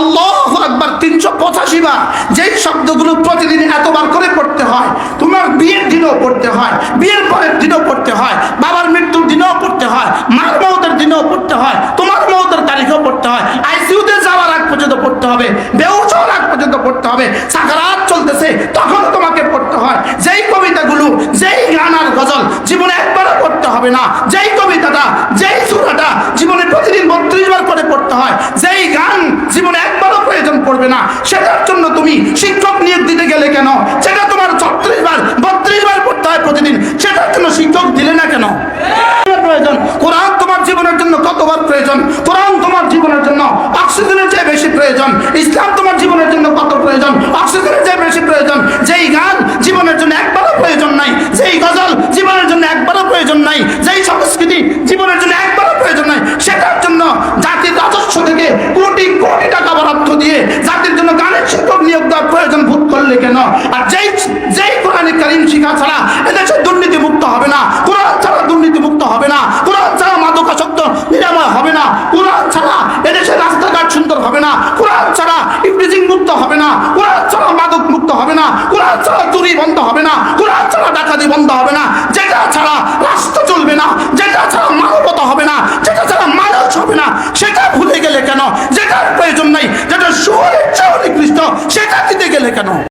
আল্লাহু আকবার 385 বার, যেই শব্দগুলো প্রতিদিন এতবার করে পড়তে হয়। তোমার বিয়ের দিনও পড়তে হয়, বিয়ের পরের দিনও পড়তে হয়, বাবার মৃত্যুর দিনও পড়তে হয়, মার মওতের দিনও পড়তে হয়, তোমার মওতের তারিখেও পড়তে হয়, আইসিইউতে যাওয়ার আগ পর্যন্ত পড়তে হবে, বেহুশ হওয়ার আগ পর্যন্ত পড়তে হবে, সাকারাত চলতেছে তখন তোমাকে পড়তে হয়। যেই কবিতাগুলো, যেই গান আর গজল জীবনে একবারও পড়তে হবে না, যেই কবিতাটা, যেই সূরাটা জীবনে প্রতিদিন 32 বার করে পড়তে হয়, যেই গান জীবনে একবারও প্রয়োজন পড়বে না, সেটার জন্য তুমি শিক্ষক নিয়োগ দিতে গেলে কেন? সেটা তোমার 36 বার 32 বার পড়তে হয় প্রতিদিন, সেটার জন্য শিক্ষক দিলে না কেন? প্রয়োজন। কোরআন তোমার জীবনের জন্য কতবার প্রয়োজন? কোরআন তোমার জীবনের জন্য অক্সিজেনের চেয়ে বেশি প্রয়োজন। ইসলাম তোমার জীবনের জন্য কত প্রয়োজন? অক্সিজেনের চেয়ে বেশি প্রয়োজন। যেই গান জীবনের জন্য একবারও প্রয়োজন নাই, যেই গজল জীবনের জন্য একবারও প্রয়োজন নাই, যেই সংস্কৃতি জীবনের জন্য একবারও প্রয়োজন নাই, সেটার জন্য জাতির রাজস্ব থেকে কোটি কোটি টাকা বরাদ্দ দিয়ে জাতির জন্য গানের শিক্ষক নিয়োগ দেওয়ার প্রয়োজন বোধ করলে কেন? আর যেই কোরআনে কারীম শিক্ষা ছাড়া এদেশে দুর্নীতি মুক্ত হবে না, কোরআন ছাড়া দুর্নীতি মুক্ত হবে না, কোরআন ছাড়া মাদকাসক্ত নিরাময় হবে না, কোরআন ছাড়া এদেশে রাস্তাঘাট সুন্দর হবে না, কোরআন ছাড়া ইফটিজিং মুক্ত হবে না, কোরআন ছাড়া মাদক মুক্ত হবে না, কোরআন ছাড়া চুরি বন্ধ হবে না, কোরআন ছাড়া ডাকাতি বন্ধ হবে না, যেটা ছাড়া রাষ্ট্র চলবে না, যেটা